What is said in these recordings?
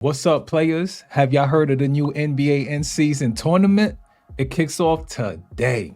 What's up, players? Have y'all heard of the new NBA in-season tournament? It kicks off today,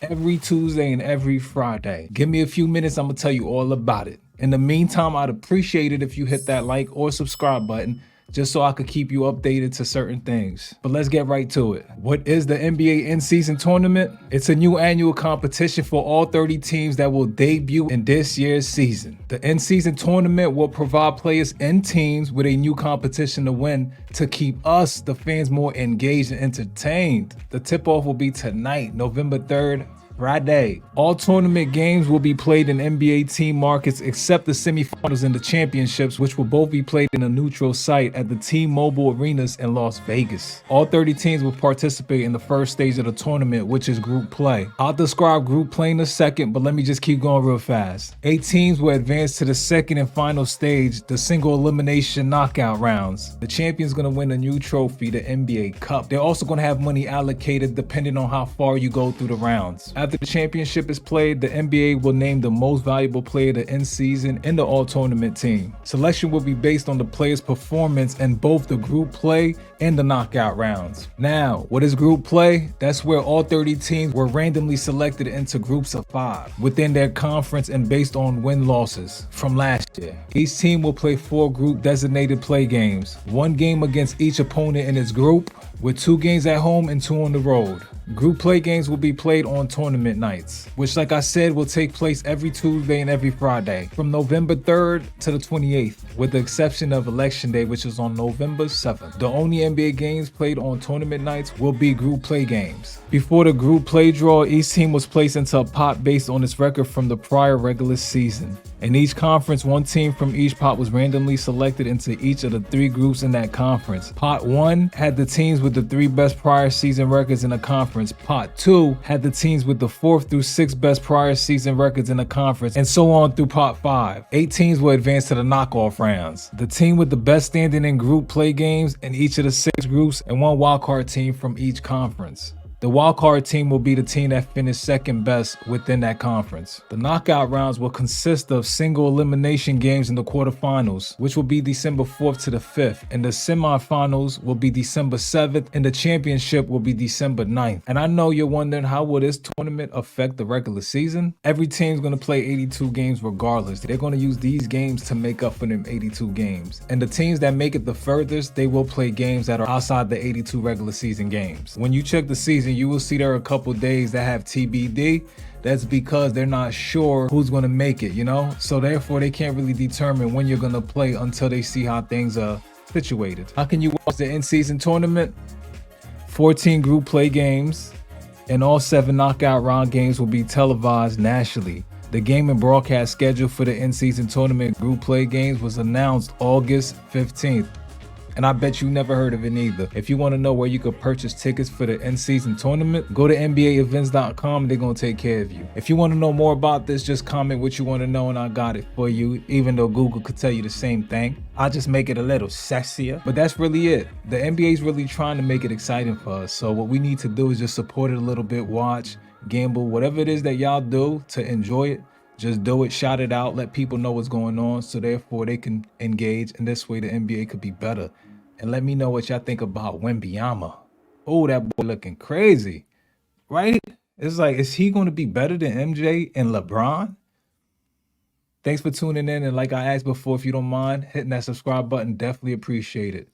every Tuesday and every Friday. Give me a few minutes, I'm gonna tell you all about it. In the meantime, I'd appreciate it if you hit that like or subscribe button, just so I could keep you updated to certain things. But let's get right to it. What is the NBA in-season tournament? It's a new annual competition for all 30 teams that will debut in this year's season. The in-season tournament will provide players and teams with a new competition to win to keep us, the fans, more engaged and entertained. The tip-off will be tonight, November 3rd, Friday. All tournament games will be played in NBA team markets except the semifinals and the championships, which will both be played in a neutral site at the T-Mobile Arenas in Las Vegas. All 30 teams will participate in the first stage of the tournament, which is group play. I'll describe group play in a second, but let me just keep going real fast. 8 teams will advance to the second and final stage, the single elimination knockout rounds. The champion's gonna win a new trophy, the NBA Cup. They're also gonna have money allocated depending on how far you go through the rounds. After the championship is played, the NBA will name the most valuable player to end season in the all-tournament team. Selection will be based on the player's performance in both the group play and the knockout rounds. Now, what is group play? That's where all 30 teams were randomly selected into groups of 5 within their conference and based on win-losses from last year. Each team will play 4 group designated play games, 1 game against each opponent in its group, with 2 games at home and 2 on the road. Group play games will be played on tournament nights, which, like I said, will take place every Tuesday and every Friday from November 3rd to the 28th, with the exception of Election Day, which is on November 7th. The only NBA games played on tournament nights will be group play games. Before the group play draw, each team was placed into a pot based on its record from the prior regular season. In each conference, 1 team from each pot was randomly selected into each of the 3 groups in that conference. Pot 1 had the teams with the 3 best prior season records in the conference. Pot 2 had the teams with the 4th through 6th best prior season records in the conference, and so on through Pot 5. 8 teams will advance to the knockoff rounds. The team with the best standing in group play games in each of the 6 groups, and 1 wildcard team from each conference. The wildcard team will be the team that finished second best within that conference. The knockout rounds will consist of single elimination games in the quarterfinals, which will be December 4th to the 5th, and the semifinals will be December 7th, and the championship will be December 9th. And I know you're wondering, how will this tournament affect the regular season? Every team's going to play 82 games regardless. They're going to use these games to make up for them 82 games. And the teams that make it the furthest, they will play games that are outside the 82 regular season games. When you check the season, you will see there are a couple days that have TBD. That's because they're not sure who's going to make it, so therefore they can't really determine when you're going to play until they see how things are situated. How can you watch the in-season tournament? 14 group play games and all 7 knockout round games will be televised nationally. The game and broadcast schedule for the in-season tournament group play games was announced August 15th. And I bet you never heard of it either. If you want to know where you could purchase tickets for the in-season tournament, go to NBAevents.com and they're going to take care of you. If you want to know more about this, just comment what you want to know and I got it for you, even though Google could tell you the same thing. I'll just make it a little sexier. But that's really it. The NBA is really trying to make it exciting for us. So what we need to do is just support it a little bit, watch, gamble, whatever it is that y'all do to enjoy it. Just do it, shout it out, let people know what's going on so therefore they can engage, and this way the NBA could be better. And let me know what y'all think about Wembanyama. Oh, that boy looking crazy, right? It's like, is he going to be better than MJ and LeBron? Thanks for tuning in, and like I asked before, if you don't mind hitting that subscribe button, definitely appreciate it.